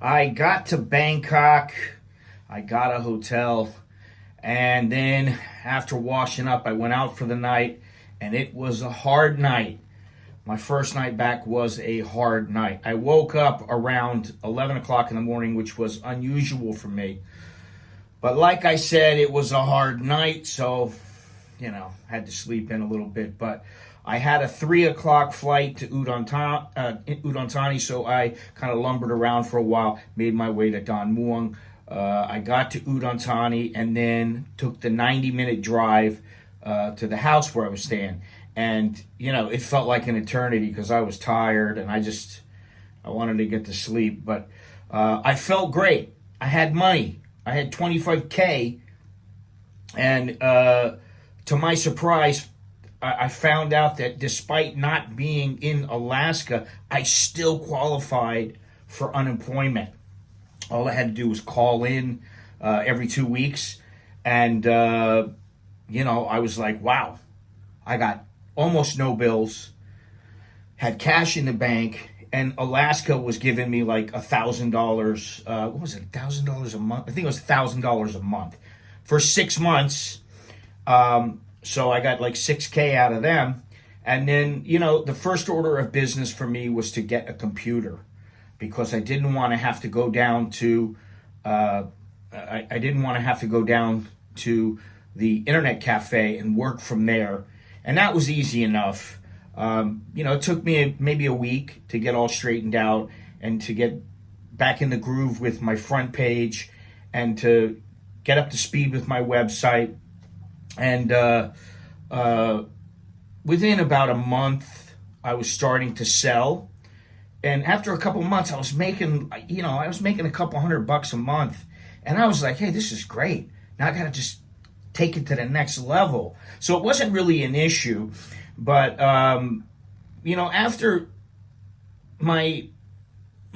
I got to Bangkok. I got a hotel. And then after washing up, I went out for the night. And it was a hard night. My first night back was a hard night. I woke up around 11 o'clock in the morning, which was unusual for me. But like I said, it was a hard night, so, had to sleep in a little bit. But I had a 3 o'clock flight to Udon Thani, so I kind of lumbered around for a while, made my way to Don Mueang. I got to Udon Thani and then took the 90-minute drive to the house where I was staying. And, it felt like an eternity because I was tired and I wanted to get to sleep. But I felt great. I had money. I had $25K. And to my surprise, I found out that despite not being in Alaska, I still qualified for unemployment. All I had to do was call in every 2 weeks. And, I was like, wow, I got almost no bills, had cash in the bank, and Alaska was giving me like $1,000. What was it, $1,000 a month? I think it was $1,000 a month for 6 months. So I got like $6K out of them. And then, the first order of business for me was to get a computer because I didn't want to have to go down to, I didn't want to have to go down to the internet cafe and work from there. And that was easy enough. It took me maybe a week to get all straightened out and to get back in the groove with my front page and to get up to speed with my website. And within about a month, I was starting to sell. And after a couple months, I was making a couple $100 a month. And I was like, hey, this is great. Now I got to just take it to the next level. So it wasn't really an issue. But, after my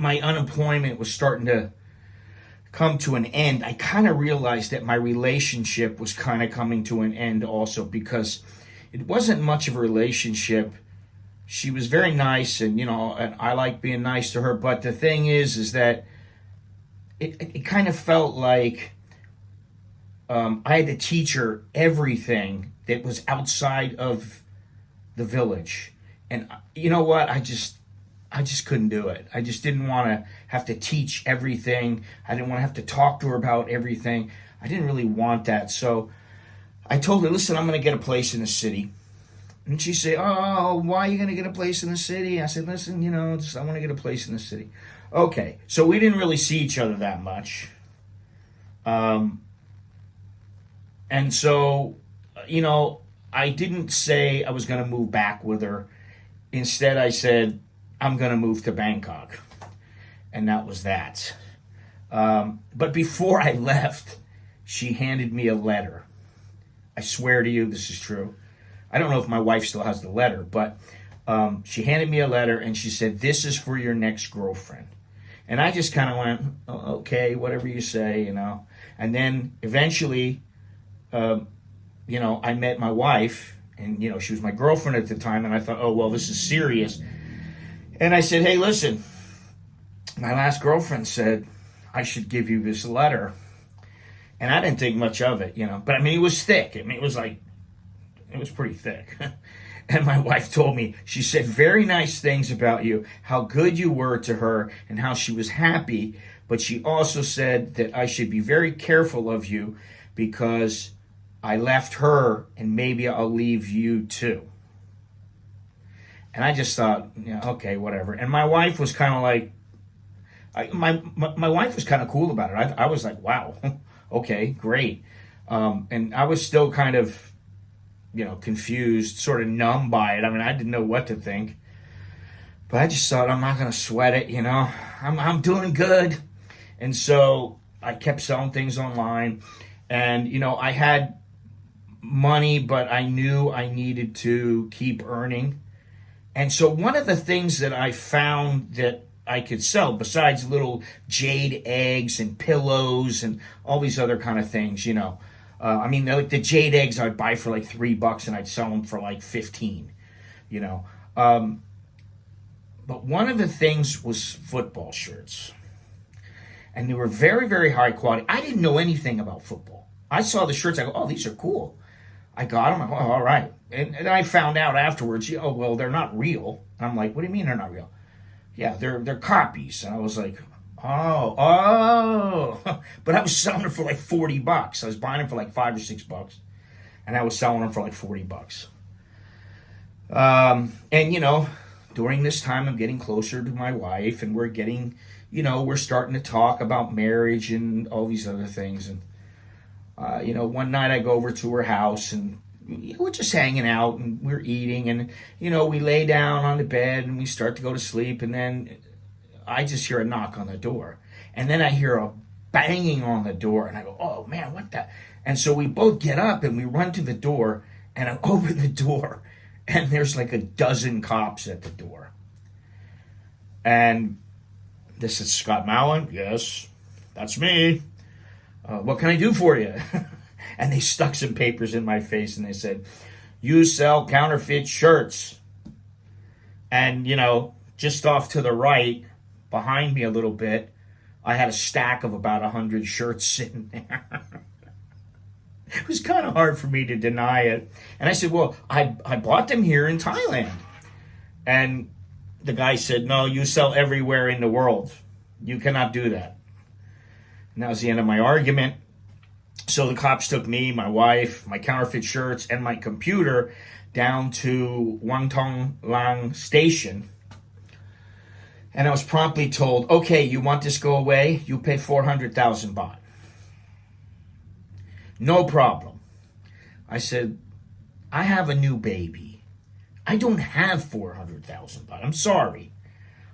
unemployment was starting to come to an end, I kind of realized that my relationship was kind of coming to an end also because it wasn't much of a relationship. She was very nice and I like being nice to her. But the thing is that it kind of felt like I had to teach her everything that was outside of the village. And you know what? I just couldn't do it. I just didn't want to have to teach everything. I didn't want to have to talk to her about everything. I didn't really want that. So I told her, listen, I'm going to get a place in the city. And she said, oh, why are you going to get a place in the city? I said, listen, I want to get a place in the city. Okay. So we didn't really see each other that much. And so, I didn't say I was going to move back with her. Instead, I said, I'm going to move to Bangkok. And that was that. But before I left, she handed me a letter. I swear to you, this is true. I don't know if my wife still has the letter, but she handed me a letter and she said, this is for your next girlfriend. And I just kind of went, oh, okay, whatever you say, And then eventually, I met my wife, and, she was my girlfriend at the time, and I thought, oh, well, this is serious. And I said, hey, listen, my last girlfriend said I should give you this letter. And I didn't think much of it, But, it was thick. It was pretty thick. And my wife told me, she said very nice things about you, how good you were to her, and how she was happy. But she also said that I should be very careful of you because I left her and maybe I'll leave you too. And I just thought, okay, whatever. And my wife was kind of like, my wife was kind of cool about it. I was like, wow, okay, great. And I was still kind of, confused, sort of numb by it. I didn't know what to think. But I just thought, I'm not going to sweat it, I'm doing good. And so I kept selling things online. And, I had money, but I knew I needed to keep earning. And so one of the things that I found that I could sell, besides little jade eggs and pillows and all these other kind of things, like the jade eggs I'd buy for like $3 and I'd sell them for like 15, But one of the things was football shirts. And they were very, very high quality. I didn't know anything about football. I saw the shirts. I go, oh, these are cool. I got them. I go, oh, all right. And I found out afterwards, oh, well, they're not real. And I'm like, what do you mean they're not real? Yeah, they're copies. And I was like, oh. But I was selling them for like $40. I was buying them for like $5 or $6. And I was selling them for like $40. And, during this time, I'm getting closer to my wife, and we're getting, we're starting to talk about marriage and all these other things. And, one night I go over to her house, and we're just hanging out, and we're eating, and, we lay down on the bed, and we start to go to sleep, and then I just hear a knock on the door. And then I hear a banging on the door, and I go, oh, man, what the? And so we both get up, and we run to the door, and I open the door, and there's like a dozen cops at the door. And this is Scott Mallon. Yes, that's me. What can I do for you? And they stuck some papers in my face, and they said, you sell counterfeit shirts. And, just off to the right, behind me a little bit, I had a stack of about 100 shirts sitting there. It was kind of hard for me to deny it. And I said, well, I bought them here in Thailand. And the guy said, no, you sell everywhere in the world. You cannot do that. And that was the end of my argument. So the cops took me, my wife, my counterfeit shirts, and my computer down to Wang Tong Lang Station. And I was promptly told, okay, you want this go away? You pay 400,000 baht. No problem. I said, I have a new baby. I don't have 400,000 baht. I'm sorry.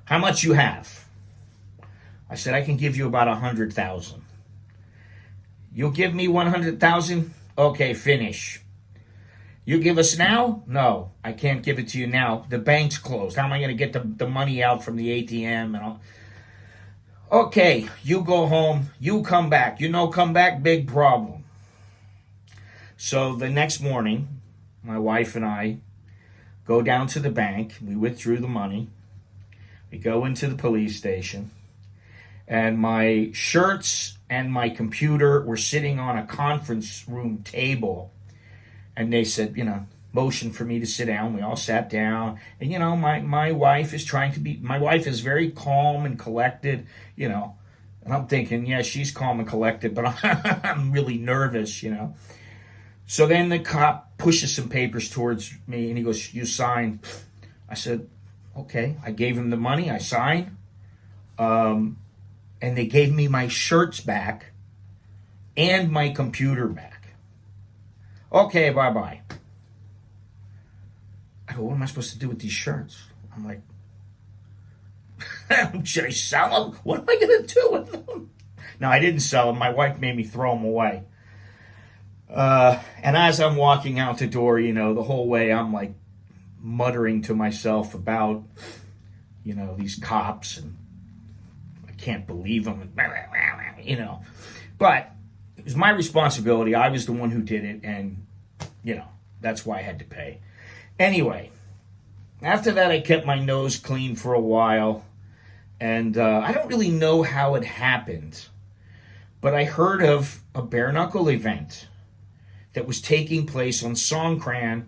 How much you have? I said, I can give you about 100,000. You'll give me 100,000? Okay, finish. You give us now? No, I can't give it to you now. The bank's closed. How am I going to get the money out from the ATM and all? Okay, you go home. You come back. Come back, big problem. So the next morning, my wife and I go down to the bank. We withdrew the money. We go into the police station. And my shirts and my computer were sitting on a conference room table. And they said, motion for me to sit down. We all sat down. And, my wife is my wife is very calm and collected, And I'm thinking, yeah, she's calm and collected, but I'm really nervous, So then the cop pushes some papers towards me, and he goes, you sign. I said, okay. I gave him the money. I signed. And they gave me my shirts back and my computer back. Okay, bye-bye. I go, what am I supposed to do with these shirts? I'm like, should I sell them? What am I going to do with them? No, I didn't sell them. My wife made me throw them away. And as I'm walking out the door, the whole way I'm like muttering to myself about, these cops, and I can't believe them, But it was my responsibility. I was the one who did it, and, that's why I had to pay. Anyway, after that, I kept my nose clean for a while, and I don't really know how it happened, but I heard of a bare-knuckle event that was taking place on Songkran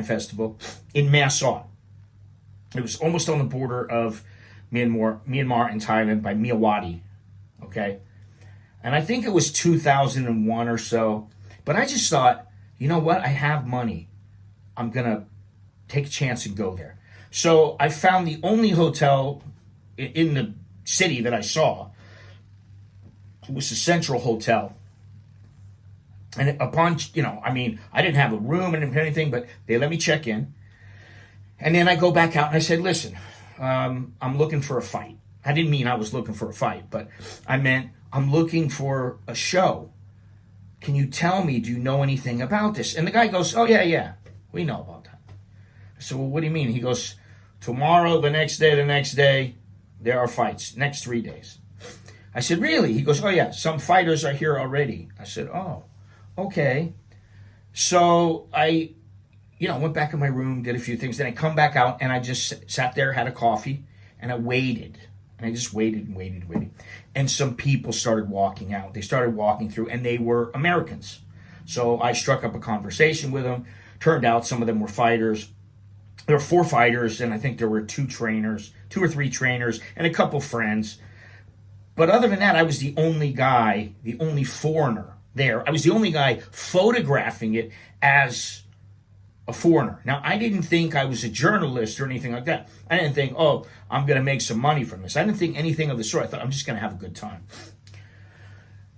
Festival in Mae Sot. It was almost on the border of Myanmar and Thailand by Myawaddy, okay? And I think it was 2001 or so. But I just thought, you know what? I have money. I'm going to take a chance and go there. So I found the only hotel in the city that I saw. It was the Central Hotel. And upon, I didn't have a room and anything, but they let me check in. And then I go back out and I said, listen, I'm looking for a fight. I didn't mean I was looking for a fight, but I meant I'm looking for a show. Can you tell me, do you know anything about this? And the guy goes, oh, yeah, we know about that. I said, well, what do you mean? He goes, tomorrow, the next day, there are fights, next 3 days. I said, really? He goes, oh, yeah, some fighters are here already. I said, oh, okay. So I, went back in my room, did a few things. Then I come back out, and I just sat there, had a coffee, and I waited. And I just waited and waited and waited. And some people started walking out. They started walking through, and they were Americans. So I struck up a conversation with them. Turned out some of them were fighters. There were 4 fighters, and I think there were 2 or 3 trainers, and a couple friends. But other than that, I was the only guy, the only foreigner there. I was the only guy photographing it as a foreigner. Now, I didn't think I was a journalist or anything like that. I didn't think, oh, I'm going to make some money from this. I didn't think anything of the sort. I thought, I'm just going to have a good time.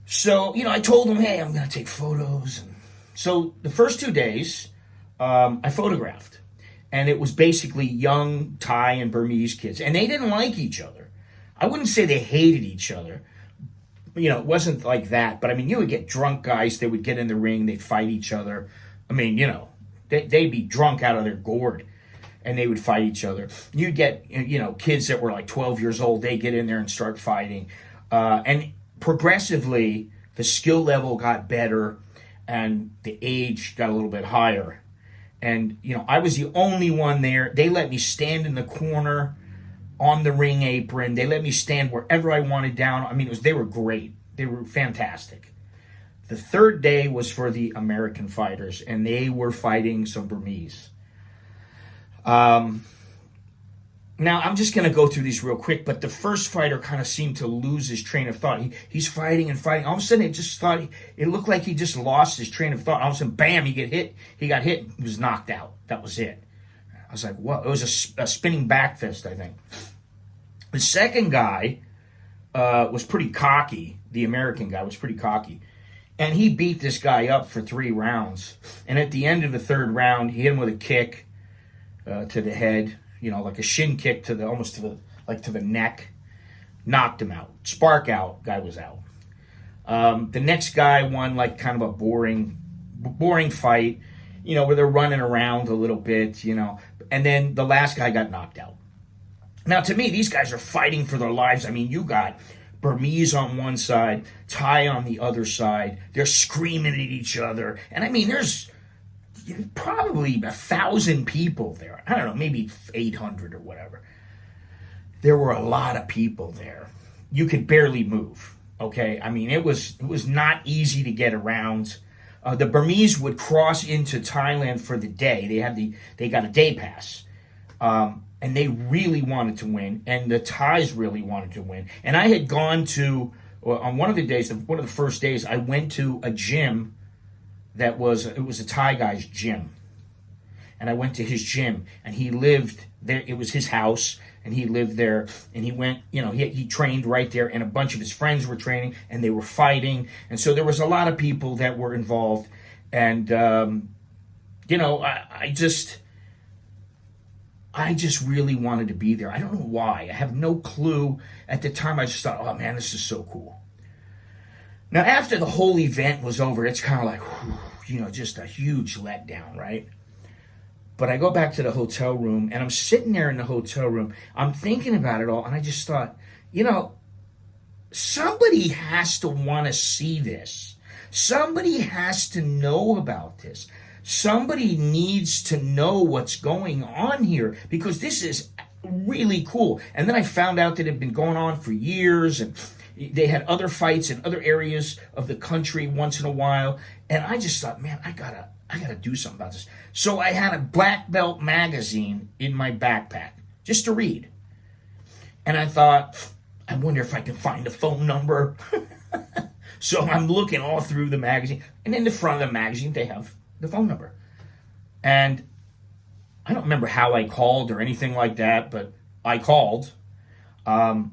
So, I told them, hey, I'm going to take photos. And so the first 2 days, I photographed. And it was basically young Thai and Burmese kids. And they didn't like each other. I wouldn't say they hated each other. It wasn't like that. But, you would get drunk guys. They would get in the ring. They'd fight each other. They'd be drunk out of their gourd, and they would fight each other. You'd get, kids that were like 12 years old. They get in there and start fighting. And progressively, the skill level got better, and the age got a little bit higher. And, I was the only one there. They let me stand in the corner on the ring apron. They let me stand wherever I wanted down. They were great. They were fantastic. The 3rd day was for the American fighters, and they were fighting some Burmese. Now, I'm just going to go through these real quick, but the first fighter kind of seemed to lose his train of thought. He's fighting and fighting. All of a sudden, it looked like he just lost his train of thought. All of a sudden, bam, he got hit, he was knocked out. That was it. I was like, what? It was a spinning back fist, I think. The second guy was pretty cocky. The American guy was pretty cocky. And he beat this guy up for 3 rounds. And at the end of the 3rd round, he hit him with a kick to the head, like a shin kick to the neck. Knocked him out. Spark out. Guy was out. The next guy won like kind of a boring fight, where they're running around a little bit, And then the last guy got knocked out. Now, to me, these guys are fighting for their lives. You got Burmese on one side, Thai on the other side. They're screaming at each other. And there's probably 1,000 people there. I don't know, maybe 800 or whatever. There were a lot of people there. You could barely move, okay? It was not easy to get around. The Burmese would cross into Thailand for the day. They got a day pass. And they really wanted to win, and the Thais really wanted to win. And I had gone to, on one of the first days, I went to a gym it was a Thai guy's gym. And I went to his gym, and he lived there. It was his house, and he lived there. And he went, he trained right there, and a bunch of his friends were training, and they were fighting. And so there was a lot of people that were involved. And, I just really wanted to be there. I don't know why. I have no clue. At the time, I just thought, oh, man, this is so cool. Now, after the whole event was over, it's kind of like, whew, just a huge letdown, right? But I go back to the hotel room, and I'm sitting there in the hotel room. I'm thinking about it all, and I just thought, somebody has to want to see this. Somebody has to know about this. Somebody needs to know what's going on here, because this is really cool. And then I found out that it had been going on for years, and they had other fights in other areas of the country once in a while. And I just thought, man, I gotta do something about this. So I had a black belt magazine in my backpack just to read. And I thought, I wonder if I can find a phone number. So I'm looking all through the magazine, and in the front of the magazine, they have the phone number. And I don't remember how I called or anything like that, but I called. And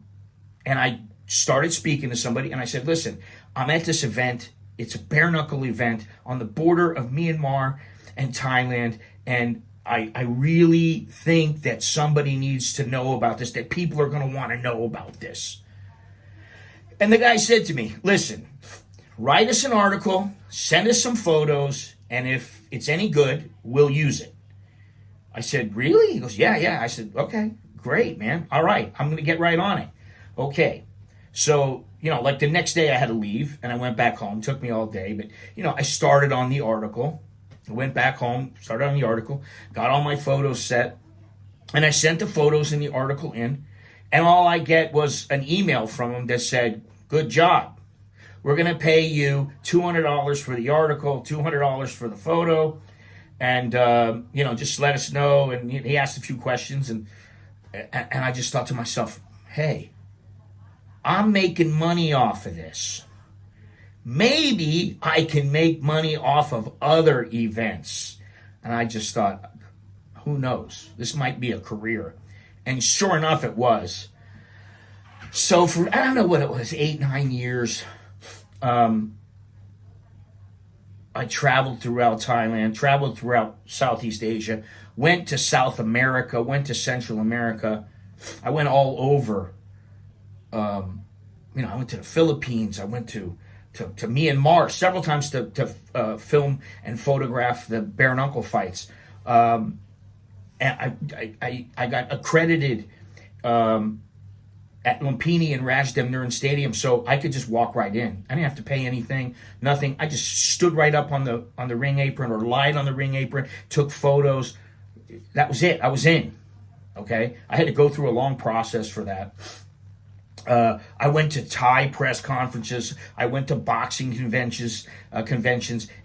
I started speaking to somebody, and I said, listen, I'm at this event. It's a bare-knuckle event on the border of Myanmar and Thailand, and I really think that somebody needs to know about this, that people are going to want to know about this. And the guy said to me, listen, write us an article, send us some photos, and if it's any good, we'll use it. I said, really? He goes, yeah. I said, okay, great, man. All right, I'm going to get right on it. Okay. So, like the next day I had to leave, and I went back home. It took me all day, but, I started on the article. I went back home, started on the article, got all my photos set, and I sent the photos in the article in, And all I get was an email from him that said, good job. We're going to pay you $200 for the article, $200 for the photo, and, just let us know. And he asked a few questions, and I just thought to myself, hey, I'm making money off of this. Maybe I can make money off of other events. And I just thought, who knows? This might be a career. And sure enough, it was. So for, I don't know what it was, 8-9 years, I traveled throughout Thailand, traveled throughout Southeast Asia, went to South America, went to Central America. I went all over. I went to the Philippines. I went to Myanmar several times to film and photograph the bare-knuckle fights. And I got accredited at Lumpini and Rajdamnern Stadium, so I could just walk right in. I didn't have to pay anything, nothing. I just stood right up on the ring apron or lied on the ring apron, took photos. That was it. I was in. Okay, I had to go through a long process for that. I went to Thai press conferences. I went to boxing conventions,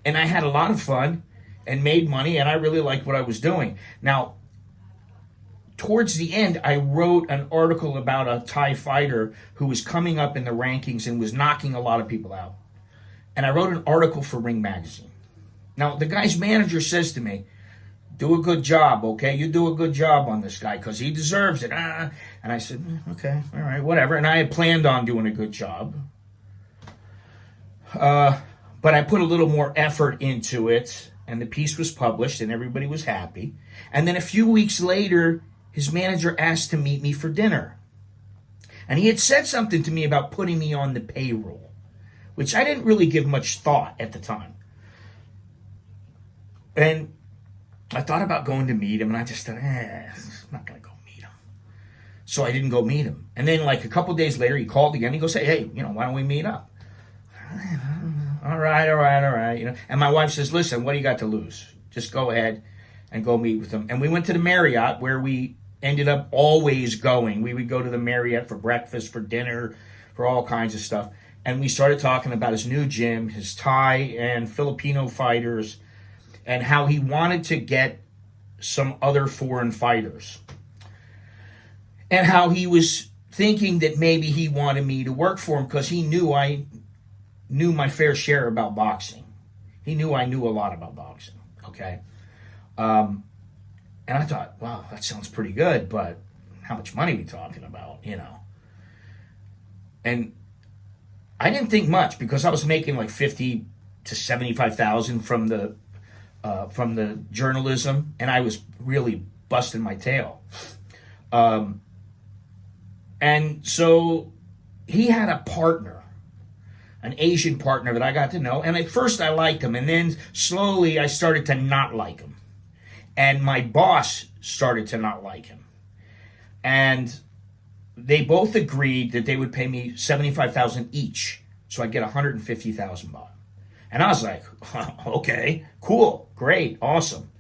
and I had a lot of fun and made money, and I really liked what I was doing. Now, towards the end, I wrote an article about a Thai fighter who was coming up in the rankings and was knocking a lot of people out. And I wrote an article for Ring Magazine. Now, the guy's manager says to me, do a good job, okay? You do a good job on this guy because he deserves it. And I said, okay, all right, whatever. And I had planned on doing a good job. But I put a little more effort into it, and the piece was published, and everybody was happy. And then a few weeks later, his manager asked to meet me for dinner. And he had said something to me about putting me on the payroll, which I didn't really give much thought at the time. And I thought about going to meet him, and I just thought, I'm not going to go meet him. So I didn't go meet him. And then like a couple days later, he called again. He goes, hey, why don't we meet up? All right. And my wife says, listen, what do you got to lose? Just go ahead and go meet with him. And we went to the Marriott, where we ended up always going. We would go to the Marriott for breakfast, for dinner, for all kinds of stuff. And we started talking about his new gym, his Thai and Filipino fighters, and how he wanted to get some other foreign fighters. And how he was thinking that maybe he wanted me to work for him because he knew I knew my fair share about boxing. He knew I knew a lot about boxing, okay? And I thought, wow, that sounds pretty good, but how much money are we talking about, And I didn't think much because I was making like $50,000 to $75,000 from the journalism, and I was really busting my tail. And so he had a partner, an Asian partner that I got to know, and at first I liked him, and then slowly I started to not like him. And my boss started to not like him. And they both agreed that they would pay me $75,000 each, so I'd get $150,000 baht. And I was like, okay, cool, great, awesome.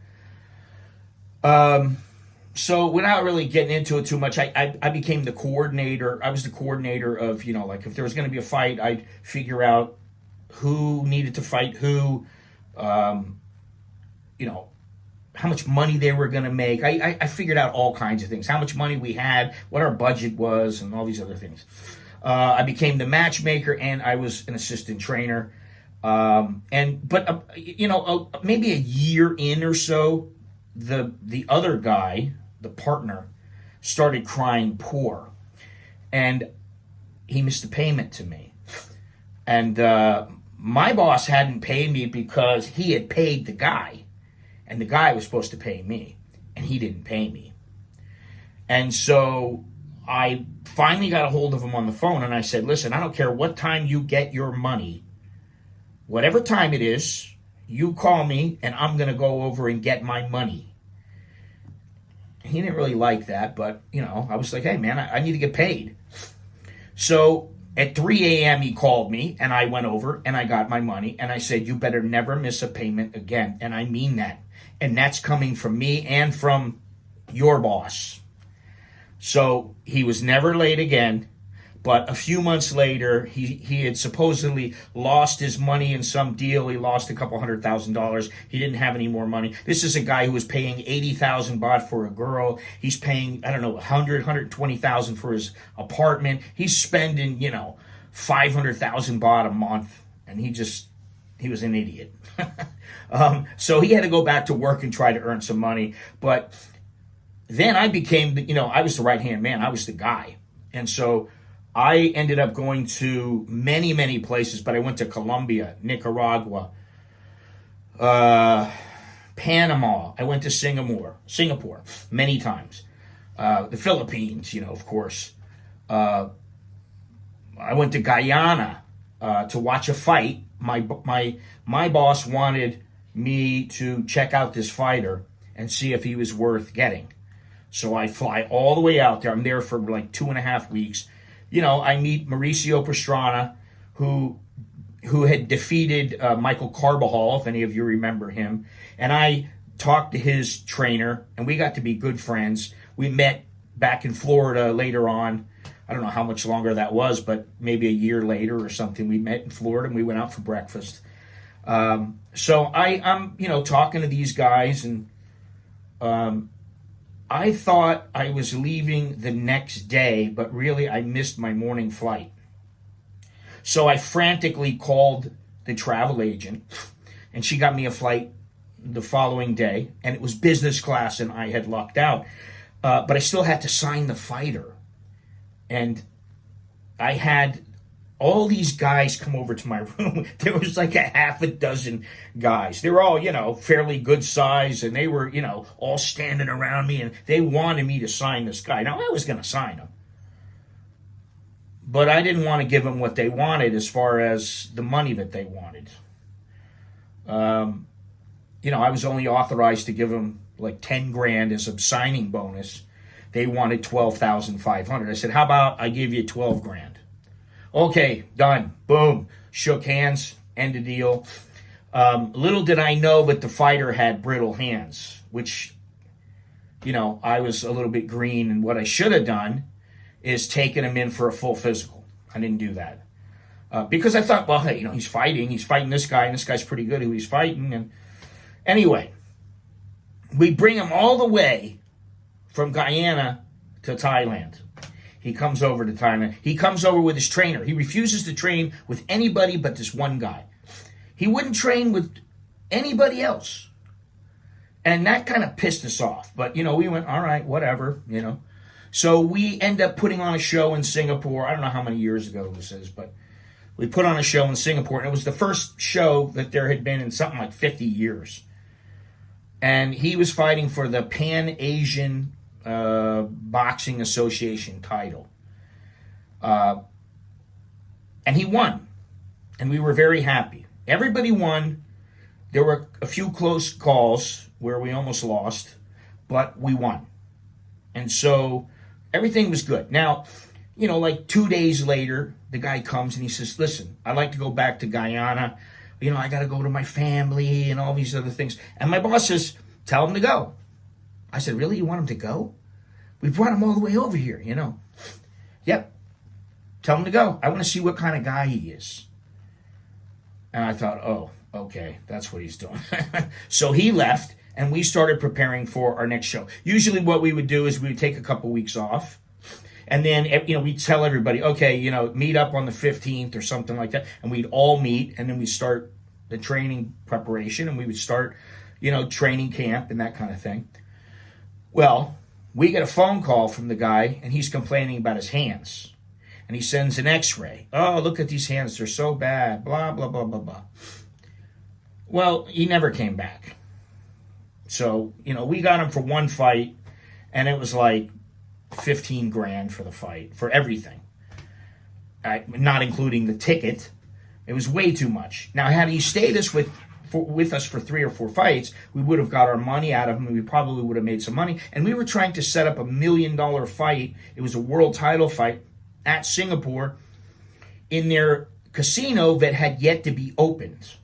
So without really getting into it too much, I became the coordinator. I was the coordinator of, like if there was going to be a fight, I'd figure out who needed to fight who, how much money they were going to make. I figured out all kinds of things, how much money we had, what our budget was, and all these other things. I became the matchmaker, and I was an assistant trainer. Maybe a year in or so, the other guy, the partner, started crying poor, and he missed a payment to me. And my boss hadn't paid me because he had paid the guy, and the guy was supposed to pay me, and he didn't pay me. And so I finally got a hold of him on the phone, and I said, listen, I don't care what time you get your money. Whatever time it is, you call me, and I'm going to go over and get my money. He didn't really like that, but, I was like, hey, man, I need to get paid. So at 3 a.m. he called me, and I went over, and I got my money, and I said, you better never miss a payment again, and I mean that. And that's coming from me and from your boss. So he was never late again. But a few months later, he had supposedly lost his money in some deal. He lost a couple $100,000. He didn't have any more money. This is a guy who was paying 80,000 baht for a girl. He's paying, I don't know, 120,000 for his apartment. He's spending, 500,000 baht a month. And he was an idiot. So he had to go back to work and try to earn some money. But then I became, I was the right-hand man. I was the guy. And so I ended up going to many, many places, but I went to Colombia, Nicaragua, Panama. I went to Singapore many times. The Philippines, of course. I went to Guyana to watch a fight. My boss wanted me to check out this fighter and see if he was worth getting. So I fly all the way out there. I'm there for like 2.5 weeks. I meet Mauricio Pastrana, who had defeated Michael Carbajal, if any of you remember him. And I talked to his trainer, and we got to be good friends. We met back in Florida later on. I don't know how much longer that was, but maybe a year later or something. We met in Florida, and we went out for breakfast. So I'm talking to these guys, and I thought I was leaving the next day, but really I missed my morning flight. So I frantically called the travel agent, and she got me a flight the following day, and it was business class, and I had lucked out. But I still had to sign the fighter. And I had all these guys come over to my room. There was like a half a dozen guys. They were all, fairly good size, and they were, all standing around me, and they wanted me to sign this guy. Now, I was going to sign him. But I didn't want to give them what they wanted as far as the money that they wanted. I was only authorized to give them like 10 grand as a signing bonus. They wanted 12,500. I said, how about I give you 12 grand? Okay, done. Boom. Shook hands. End of deal. Little did I know, but the fighter had brittle hands, which, I was a little bit green. And what I should have done is taken him in for a full physical. I didn't do that. Because I thought, well, hey, he's fighting this guy, and this guy's pretty good who he's fighting. And anyway, we bring him all the way from Guyana to Thailand. He comes over to Thailand. He comes over with his trainer. He refuses to train with anybody but this one guy. He wouldn't train with anybody else. And that kind of pissed us off. But, we went, all right, whatever, So we end up putting on a show in Singapore. I don't know how many years ago this is, but we put on a show in Singapore. And it was the first show that there had been in something like 50 years. And he was fighting for the Pan-Asian Boxing Association title. And he won. And we were very happy. Everybody won. There were a few close calls where we almost lost, but we won. And so everything was good. Now, like 2 days later, the guy comes and he says, listen, I'd like to go back to Guyana. I got to go to my family and all these other things. And my boss says, tell him to go. I said, really? You want him to go? We brought him all the way over here, Yep. Tell him to go. I want to see what kind of guy he is. And I thought, oh, okay, that's what he's doing. So he left, and we started preparing for our next show. Usually what we would do is we would take a couple weeks off. And then, we'd tell everybody, okay, meet up on the 15th or something like that. And we'd all meet, and then we'd start the training preparation, and we would start, training camp and that kind of thing. Well, we get a phone call from the guy, and he's complaining about his hands. And he sends an x-ray. Oh, look at these hands. They're so bad. Blah, blah, blah, blah, blah. Well, he never came back. So, we got him for one fight, and it was like 15 grand for the fight, for everything. Not including the ticket. It was way too much. Now, had he stayed with us for 3 or 4 fights, we would have got our money out of him, and we probably would have made some money. And we were trying to set up $1 million fight. It was a world title fight at Singapore in their casino that had yet to be opened.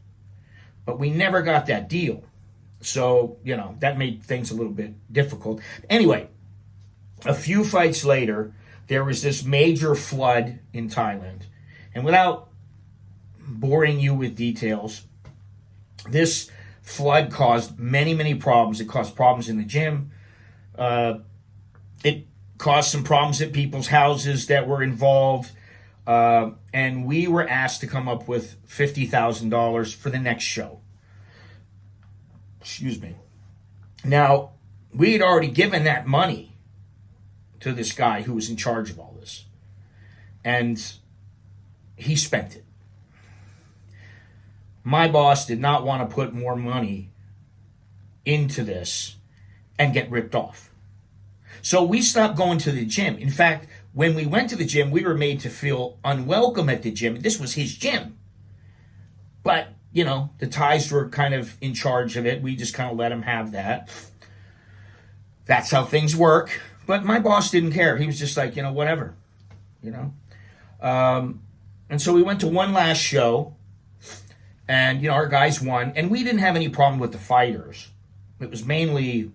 But we never got that deal. So, that made things a little bit difficult. Anyway, A few fights later, there was this major flood in Thailand. And without boring you with details, this flood caused many, many problems. It caused problems in the gym. It caused some problems at people's houses that were involved. And we were asked to come up with $50,000 for the next show. Excuse me. Now, we had already given that money to this guy who was in charge of all this. And he spent it. My boss did not want to put more money into this and get ripped off. So we stopped going to the gym. In fact, when we went to the gym, we were made to feel unwelcome at the gym. This was his gym. But, you know, the Thais were kind of in charge of it. We just kind of let him have that. That's how things work. But my boss didn't care. He was just like, you know, whatever. You know? And so we went to one last show. And, you know, our guys won. And we didn't have any problem with the fighters. It was mainly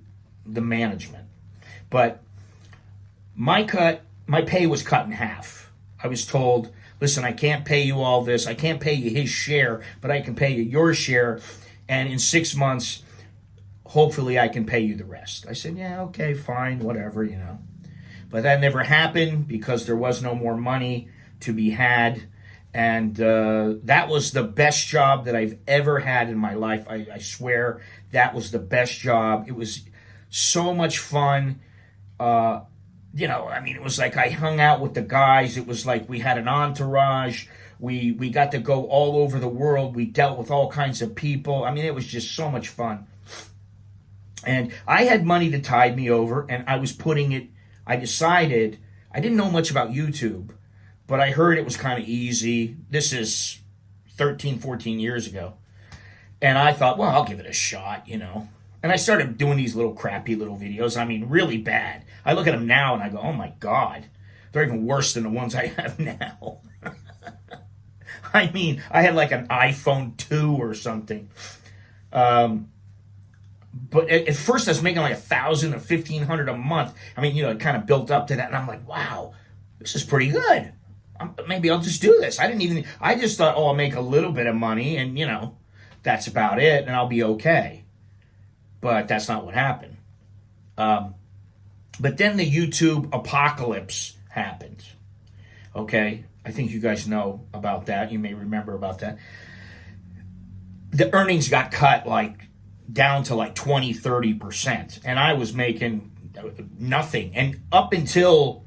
the management. But my pay was cut in half. I was told, listen, I can't pay you all this. I can't pay you his share, but I can pay you your share. And in 6 months, hopefully I can pay you the rest. I said, yeah, okay, fine, whatever, you know. But that never happened because there was no more money to be had. And that was the best job that I've ever had in my life. I swear that was the best job. It was so much fun. You know, I mean, it was like I hung out with the guys. It was like we had an entourage. We got to go all over the world. We dealt with all kinds of people. I mean, it was just so much fun. And I had money to tide me over, and I was putting it, I decided, I didn't know much about YouTube, but I heard it was kind of easy. This is 13, 14 years ago. And I thought, well, I'll give it a shot, you know. And I started doing these little crappy little videos. I mean, really bad. I look at them now and I go, oh my God. They're even worse than the ones I have now. I mean, I had like an iPhone 2 or something. But at first I was making like $1,000 or $1,500 a month. I mean, you know, it kind of built up to that. And I'm like, wow, this is pretty good. Maybe I'll just do this. I just thought, oh, I'll make a little bit of money and, you know, that's about it and I'll be okay. But that's not what happened. But then the YouTube apocalypse happened. Okay? I think you guys know about that. You may remember about that. The earnings got cut like down to like 20, 30%. And I was making nothing. And up until,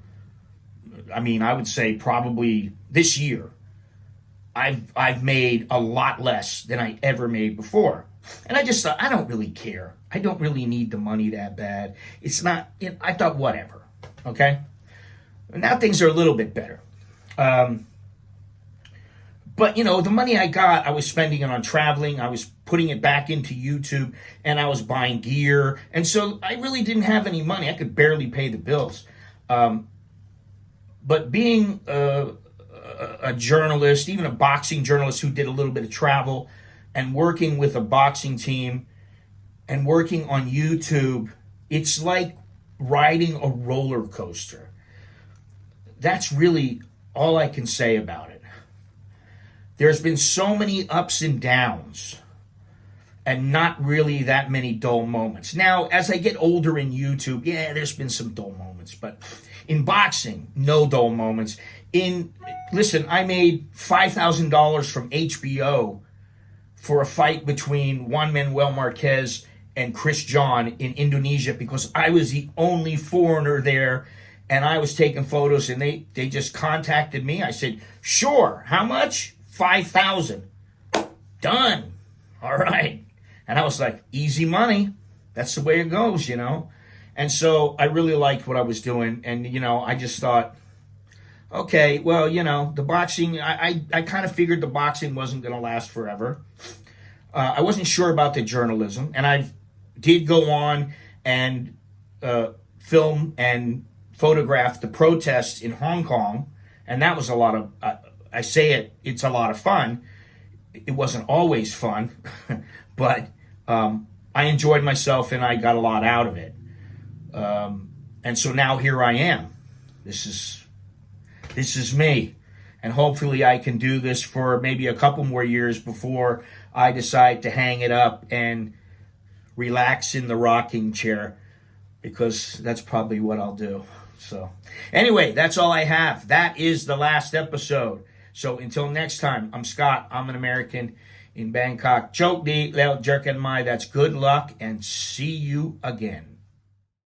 I mean, I would say probably this year, I've made a lot less than I ever made before. And I just thought, I don't really care. I don't really need the money that bad. It's not, you know, I thought, whatever. Okay? Now things are a little bit better. But, you know, the money I got, I was spending it on traveling. I was putting it back into YouTube. And I was buying gear. And so I really didn't have any money. I could barely pay the bills. But being a journalist, even a boxing journalist who did a little bit of travel, and working with a boxing team and working on YouTube, it's like riding a roller coaster. That's really all I can say about it. There's been so many ups and downs and not really that many dull moments. Now, as I get older in YouTube, yeah, there's been some dull moments, but in boxing, no dull moments. Listen, I made $5,000 from HBO for a fight between Juan Manuel Marquez and Chris John in Indonesia because I was the only foreigner there and I was taking photos and they just contacted me. I said, sure, how much? 5,000. Done. All right. And I was like, easy money. That's the way it goes, you know. And so I really liked what I was doing. And, you know, I just thought, okay, well, you know, the boxing, I kind of figured the boxing wasn't going to last forever. I wasn't sure about the journalism, and I did go on and film and photograph the protests in Hong Kong, and that was a lot of, it's a lot of fun. It wasn't always fun, but I enjoyed myself and I got a lot out of it. And so now here I am. This is me. And hopefully I can do this for maybe a couple more years before I decide to hang it up and relax in the rocking chair, because that's probably what I'll do. So anyway, that's all I have. That is the last episode. So until next time, I'm Scott. I'm an American in Bangkok. Chok di leo jerkin mai. That's good luck, and see you again.